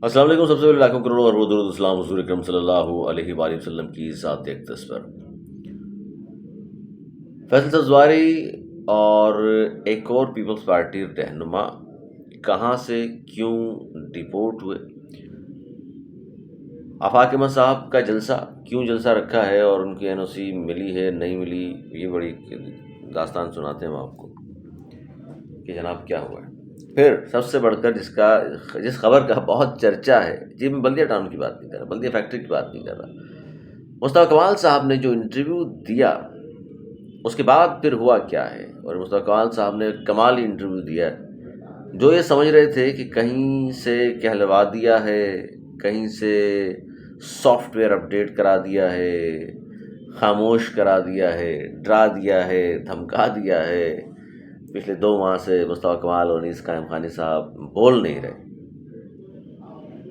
السلام علیکم. سب سے پہلے لاکھوں کروڑوں اربوں درود اسلام حضور اکرم صلی اللہ علیہ وآلہ وسلم کی ذات اقدس پر. فیصل سزواری اور ایک اور پیپلز پارٹی رہنما کہاں سے کیوں ڈیپورٹ ہوئے؟ آفاق احمد صاحب کا جلسہ کیوں جلسہ رکھا ہے اور ان کی NOC ملی ہے نہیں ملی، یہ بڑی داستان سناتے ہیں ہم آپ کو کہ جناب کیا ہوا ہے. پھر سب سے بڑھ کر جس خبر کا بہت چرچا ہے، جی میں بلدیہ ٹاؤن کی بات نہیں کر رہا، بلدیہ فیکٹری کی بات نہیں کر رہا، مصطفیٰ کمال صاحب نے جو انٹرویو دیا اس کے بعد پھر ہوا کیا ہے. اور مصطفیٰ کمال صاحب نے کمالی انٹرویو دیا. جو یہ سمجھ رہے تھے کہ کہیں سے کہلوا دیا ہے، کہیں سے سافٹ ویئر اپڈیٹ کرا دیا ہے، خاموش کرا دیا ہے، ڈرا دیا ہے، دھمکا دیا ہے، پچھلے 2 ماہ سے مصطفیٰ کمال اور انیس قائم خانی صاحب بول نہیں رہے.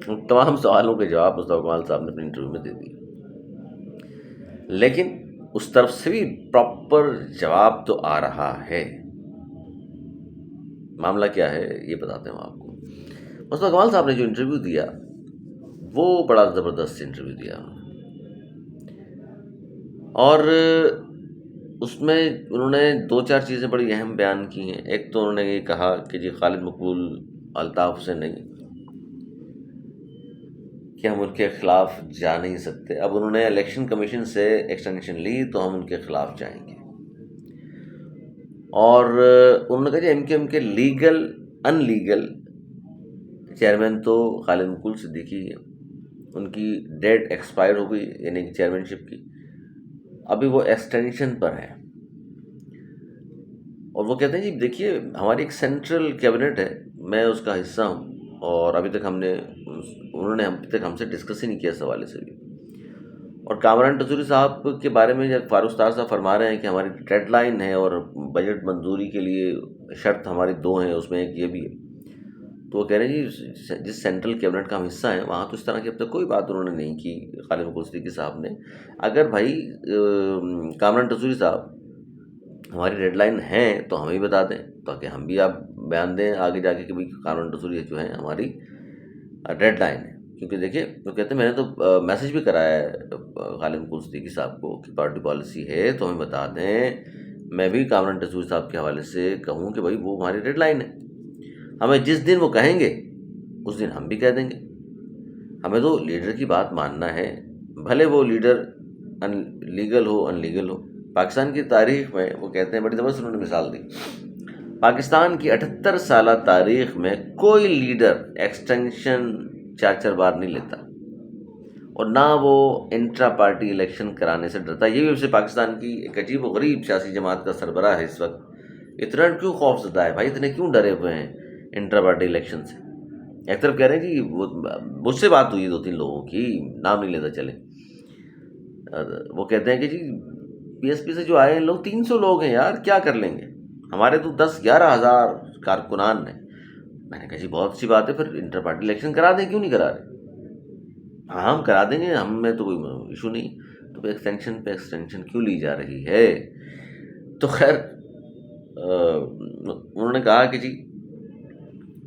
ان تمام سوالوں کے جواب مصطفیٰ کمال صاحب نے اپنے انٹرویو میں دے دیے، لیکن اس طرف سے بھی پراپر جواب تو آ رہا ہے. معاملہ کیا ہے یہ بتاتے ہیں آپ کو. مصطفیٰ کمال صاحب نے جو انٹرویو دیا وہ بڑا زبردست انٹرویو دیا انہوں نے، اور اس میں انہوں نے 2-4 چیزیں بڑی اہم بیان کی ہیں. ایک تو انہوں نے یہ کہا کہ جی خالد مقبول الطاف سے نہیں کہ ہم ان کے خلاف جا نہیں سکتے. اب انہوں نے الیکشن کمیشن سے ایکسٹینشن لی تو ہم ان کے خلاف جائیں گے. اور انہوں نے کہا جی ایم کے لیگل ان لیگل چیئرمین تو خالد مقبول صدیقی ہے، ان کی ڈیٹ ایکسپائر ہو گئی، یعنی کہ چیئرمین شپ کی، ابھی وہ ایکسٹینشن پر ہے. اور وہ کہتے ہیں جی دیکھیے ہماری ایک سینٹرل کیبنٹ ہے، میں اس کا حصہ ہوں، اور ابھی تک انہوں نے ابھی تک ہم سے ڈسکس ہی نہیں کیا اس حوالے سے بھی. اور کامران ٹزوری صاحب کے بارے میں جب فاروق ستار صاحب فرما رہے ہیں کہ ہماری ڈیڈ لائن ہے اور بجٹ منظوری کے لیے شرط ہماری 2 ہیں، اس میں ایک یہ بھی ہے، تو وہ کہہ رہے ہیں جی جس سینٹرل کیبنٹ کا ہم حصہ ہیں وہاں تو اس طرح کی اب تک کوئی بات انہوں نے نہیں کی خالد مقبول صدیقی صاحب نے. اگر بھائی کامران ٹزوری صاحب ہماری ریڈ لائن ہیں تو ہمیں بھی بتا دیں تاکہ ہم بھی آپ بیان دیں آگے جا کے کہ بھائی کامران ٹزوری جو ہیں ہماری ریڈ لائن ہے. کیونکہ دیکھیے وہ کہتے ہیں میں نے تو میسج بھی کرایا ہے خالد مقبول صدیقی صاحب کو کہ پارٹی پالیسی ہے تو ہمیں بتا دیں. میں بھی کامران ٹزوری صاحب کے حوالے سے کہوں کہ بھائی وہ ہماری ریڈ لائن ہے، ہمیں جس دن وہ کہیں گے اس دن ہم بھی کہہ دیں گے. ہمیں تو لیڈر کی بات ماننا ہے، بھلے وہ لیڈر لیگل ہو ان لیگل ہو. پاکستان کی تاریخ میں وہ کہتے ہیں، بڑی زبردست انہوں نے مثال دی، پاکستان کی 78 سالہ تاریخ میں کوئی لیڈر ایکسٹینشن 4 بار نہیں لیتا، اور نہ وہ انٹرا پارٹی الیکشن کرانے سے ڈرتا. یہ بھی اسے پاکستان کی ایک عجیب و غریب سیاسی جماعت کا سربراہ ہے اس وقت. اتنا کیوں خوف زدہ ہے بھائی، اتنے کیوں ڈرے ہوئے ہیں انٹرا پارٹی الیکشن سے؟ ایک طرف کہہ رہے ہیں جی مجھ سے بات ہوئی 2-3 لوگوں کی، نام نہیں لیتا چلے، وہ کہتے ہیں کہ جی PSP سے جو آئے ہیں لوگ 300 لوگ ہیں یار، کیا کر لیں گے، ہمارے تو 10-11 ہزار کارکنان ہیں. میں نے کہا جی بہت اچھی بات ہے، پھر انٹر پارٹی الیکشن کرا دیں، کیوں نہیں کرا رہے؟ ہاں ہم کرا دیں گے، ہم میں تو کوئی ایشو نہیں. تو پھر ایکسٹینشن پہ ایکسٹینشن کیوں لی جا رہی ہے؟ تو خیر انہوں نے کہا کہ جی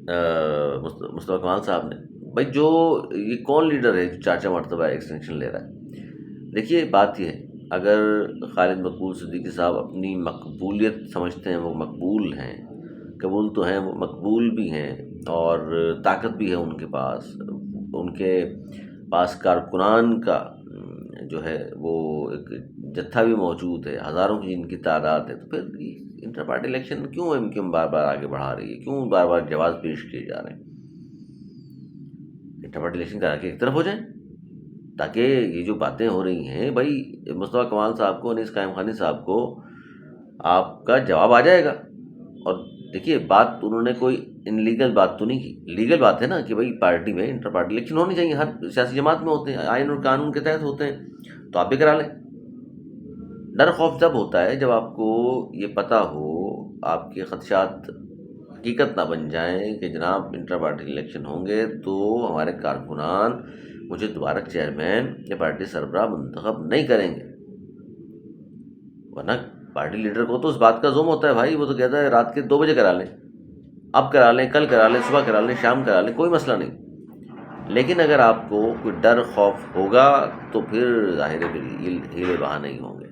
مصطفیٰ کمال صاحب نے، بھائی جو یہ کون لیڈر ہے جو 4 مرتبہ ایکسٹینشن لے رہا ہے؟ دیکھیے بات یہ ہے، اگر خالد مقبول صدیقی صاحب اپنی مقبولیت سمجھتے ہیں وہ مقبول ہیں، قبول تو ہیں، وہ مقبول بھی ہیں، اور طاقت بھی ہے ان کے پاس، ان کے پاس کارکنان کا جو ہے وہ ایک جتھا بھی موجود ہے، ہزاروں کی جن کی تعداد ہے، تو پھر انٹر پارٹی الیکشن کیوں بار بار آگے بڑھا رہی ہے، کیوں بار بار جواز پیش کیے جا رہے ہیں؟ انٹر پارٹی الیکشن کرا کے ایک طرف ہو جائیں، تاکہ یہ جو باتیں ہو رہی ہیں بھائی مصطفیٰ کمال صاحب کو، انیس قائم خانی صاحب کو آپ کا جواب آ جائے گا. اور دیکھیے بات انہوں نے کوئی ان لیگل بات تو نہیں کی، لیگل بات ہے نا کہ بھائی پارٹی میں انٹر پارٹی الیکشن ہونی چاہیے، ہر سیاسی جماعت میں ہوتے ہیں، آئین اور قانون کے تحت ہوتے ہیں، تو آپ بھی کرا لیں. ڈر خوف جب ہوتا ہے جب آپ کو یہ پتہ ہو، آپ کے خدشات حقیقت نہ بن جائیں کہ جناب انٹر پارٹی الیکشن ہوں گے تو ہمارے کارکنان مجھے دوبارہ چیئرمین یا پارٹی سربراہ منتخب نہیں کریں گے. ورنہ پارٹی لیڈر کو تو اس بات کا زوم ہوتا ہے بھائی، وہ تو کہتا ہے رات کے 2 بجے کرا لیں، اب کرا لیں، کل کرا لیں، صبح کرا لیں، شام کرا لیں، کوئی مسئلہ نہیں. لیکن اگر آپ کو کوئی ڈر خوف ہوگا تو پھر ظاہر ہے پھر ہیلے بہانے نہیں ہوں گے.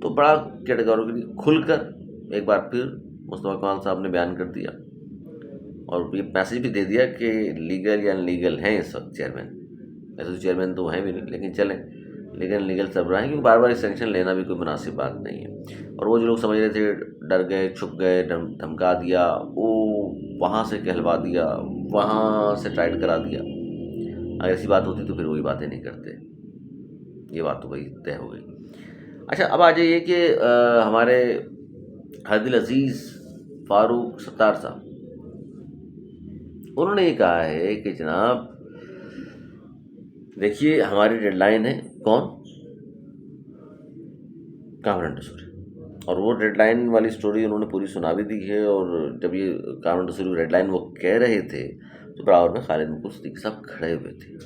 تو بڑا کیٹیگوریکلی کھل کر ایک بار پھر مصطفیٰ کمال صاحب نے بیان کر دیا اور یہ میسج بھی دے دیا کہ لیگل یا ان لیگل ہیں اس وقت چیئرمین. ایسے تو چیئرمین تو ہیں بھی نہیں، لیکن چلیں لیکن لیگل سربراہ ہیں، کیونکہ بار بار ایکسٹینشن لینا بھی کوئی مناسب بات نہیں ہے. اور وہ جو لوگ سمجھ رہے تھے ڈر گئے، چھپ گئے، دھمکا دیا، وہ وہاں سے کہلوا دیا، وہاں سے ٹائٹ کرا دیا. اگر ایسی بات ہوتی تو پھر وہی باتیں نہیں کرتے. یہ بات تو وہی طے ہو گئی. اچھا اب آ جائیے کہ ہمارے ہادی العزیز فاروق ستار صاحب، انہوں نے یہ کہا ہے کہ جناب دیکھیے ہماری ڈیڈ لائن ہے کون؟ کامران ڈسوری. اور وہ ڈیڈ لائن والی سٹوری انہوں نے پوری سنا بھی دی ہے. اور جب یہ کامران ڈسوری ریڈ لائن وہ کہہ رہے تھے تو براور میں خالد مقبول صدیقی صاحب کھڑے ہوئے تھے.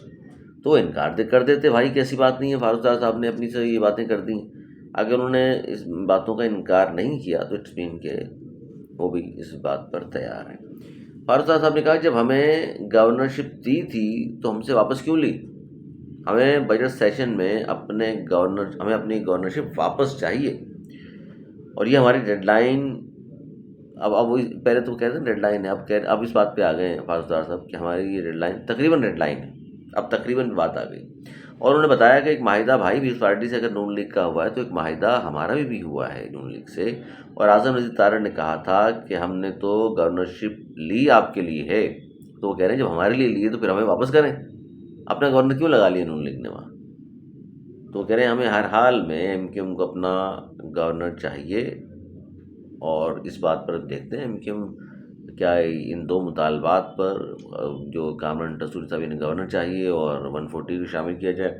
تو وہ انکار کر دیتے بھائی کہ ایسی بات نہیں ہے، فاروق صاحب نے اپنی سے یہ باتیں کر دیں. اگر انہوں نے اس باتوں کا انکار نہیں کیا تو اٹس مین کہ وہ بھی اس بات پر تیار ہیں. فاروق صاحب نے کہا جب ہمیں گورنرشپ دی تھی تو ہم سے واپس کیوں لی؟ ہمیں بجٹ سیشن میں ہمیں اپنی گورنرشپ واپس چاہیے. اور یہ ہماری ڈیڈ لائن اب پہلے تو کہتے ہیں ڈیڈ لائن ہے، اب اس بات پہ آ گئے ہیں فاروق صاحب کہ ہماری یہ ڈیڈ لائن تقریباً ڈیڈ لائن ہے. اب تقریباً بات آ گئی. اور انہوں نے بتایا کہ ایک معاہدہ بھائی بھی اس پارٹی سے اگر نون لیگ کا ہوا ہے تو ایک معاہدہ ہمارا بھی ہوا ہے نون لیگ سے. اور اعظم نذیر تارڑ نے کہا تھا کہ ہم نے تو گورنرشپ لی آپ کے لیے ہے. تو وہ کہہ رہے ہیں جب ہمارے لیے لیے تو پھر ہمیں واپس کریں. اپنا گورنر کیوں لگا لیا نون لیگ نے وہاں؟ تو وہ کہہ رہے ہیں ہمیں ہر حال میں ایم کیو ایم کو اپنا گورنر چاہیے. اور اس بات پر دیکھتے ہیں ایم کیو ایم کیا ان دو مطالبات پر جو کامران ڈسوری صاحب نے گورنر چاہیے اور 140 کو شامل کیا جائے،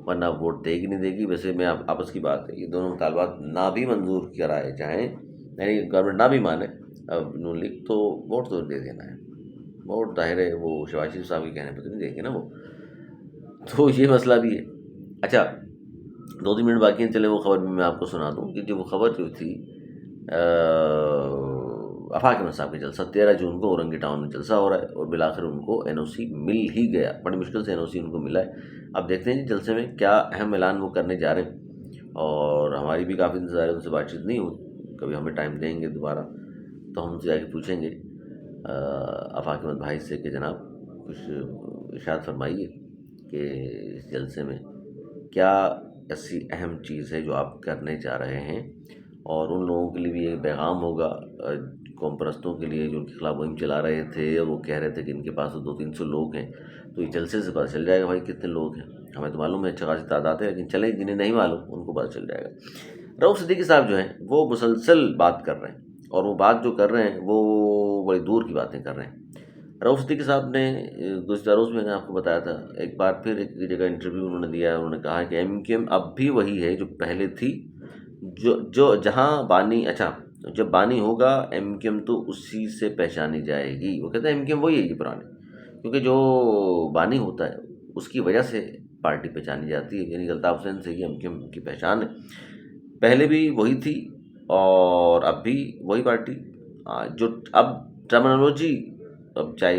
ورنہ ووٹ دے گی نہیں دے گی. ویسے میں آپس کی بات ہے یہ دونوں مطالبات نہ بھی منظور کرائے جائیں، یعنی گورنمنٹ نہ بھی مانے نون لیگ، تو ووٹ تو دے دینا ہے. ووٹ ظاہر ہے وہ شہباز شریف صاحب کے کہنے پہ تو نہیں دیں گے نا وہ. تو یہ مسئلہ بھی ہے. اچھا 2-3 منٹ باقی ہیں، چلے وہ خبر بھی میں آپ کو سنا دوں کہ وہ خبر جو تھی آفاق احمد صاحب کا جلسہ 13 جون کو اورنگی ٹاؤن میں جلسہ ہو رہا ہے اور بالآخر ان کو این او سی مل ہی گیا. بڑی مشکل سے این او سی ان کو ملا ہے. اب دیکھتے ہیں جی جلسے میں کیا اہم اعلان وہ کرنے جا رہے ہیں. اور ہماری بھی کافی انتظار ہے، ان سے بات چیت نہیں ہوئی. کبھی ہمیں ٹائم دیں گے دوبارہ تو ہم ان سے جا کے پوچھیں گے آفاق احمد بھائی سے کہ جناب کچھ ارشاد فرمائیے کہ اس جلسے میں کیا ایسی اہم چیز ہے جو آپ کرنے جا رہے ہیں. اور ان لوگوں کے لیے بھی ایک پیغام ہوگا قوم پرستوں کے لیے جو ان کے خلاف مہم چلا رہے تھے اور وہ کہہ رہے تھے کہ ان کے پاس 200-300 لوگ ہیں. تو یہ جلسے سے پتہ چل جائے گا بھائی کتنے لوگ ہیں. ہمیں تو معلوم ہے اچھا خاصی تعداد ہے، لیکن چلیں جنہیں نہیں معلوم ان کو پتہ چل جائے گا. رؤوف صدیقی صاحب جو ہیں وہ مسلسل بات کر رہے ہیں اور وہ بات جو کر رہے ہیں وہ بڑی دور کی باتیں کر رہے ہیں. رؤوف صدیقی صاحب نے گزشتہ روز میں نے آپ کو بتایا تھا ایک بار پھر ایک جگہ انٹرویو انہوں نے دیا ہے. انہوں نے کہا کہ ایم کیو ایم اب بھی وہی ہے جو پہلے تھی، جو جہاں بانی جب بانی ہوگا ایم کیو ایم تو اسی سے پہچانی جائے گی. وہ کہتے ہیں ایم کیو ایم وہی ہے جی پرانے، کیونکہ جو بانی ہوتا ہے اس کی وجہ سے پارٹی پہچانی جاتی ہے. یعنی الطاف حسین سے یہ ایم کیو ایم کی پہچان ہے. پہلے بھی وہی تھی اور اب بھی وہی پارٹی. جو اب ٹرمینالوجی اب چاہے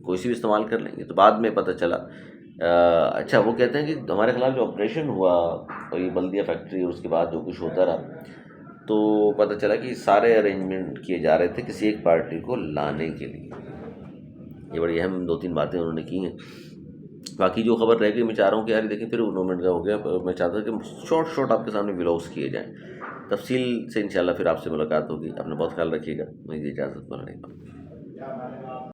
کوئی سی بھی استعمال کر لیں گے تو بعد میں پتہ چلا. اچھا وہ کہتے ہیں کہ ہمارے خلاف جو آپریشن ہوا اور یہ بلدیہ فیکٹری اور اس کے بعد جو کچھ ہوتا رہا تو پتہ چلا کہ سارے ارینجمنٹ کیے جا رہے تھے کسی ایک پارٹی کو لانے کے لیے. یہ بڑی اہم 2-3 باتیں انہوں نے کی ہیں. باقی جو خبر رہ گئی میں چاہ رہا ہوں کہ یار دیکھیں پھر 9 منٹ کا ہو گیا. میں چاہتا ہوں کہ شارٹ آپ کے سامنے ولاگس کیے جائیں. تفصیل سے انشاءاللہ پھر آپ سے ملاقات ہوگی. اپنا بہت خیال رکھیے گا. مجھے اجازت ملنے کا.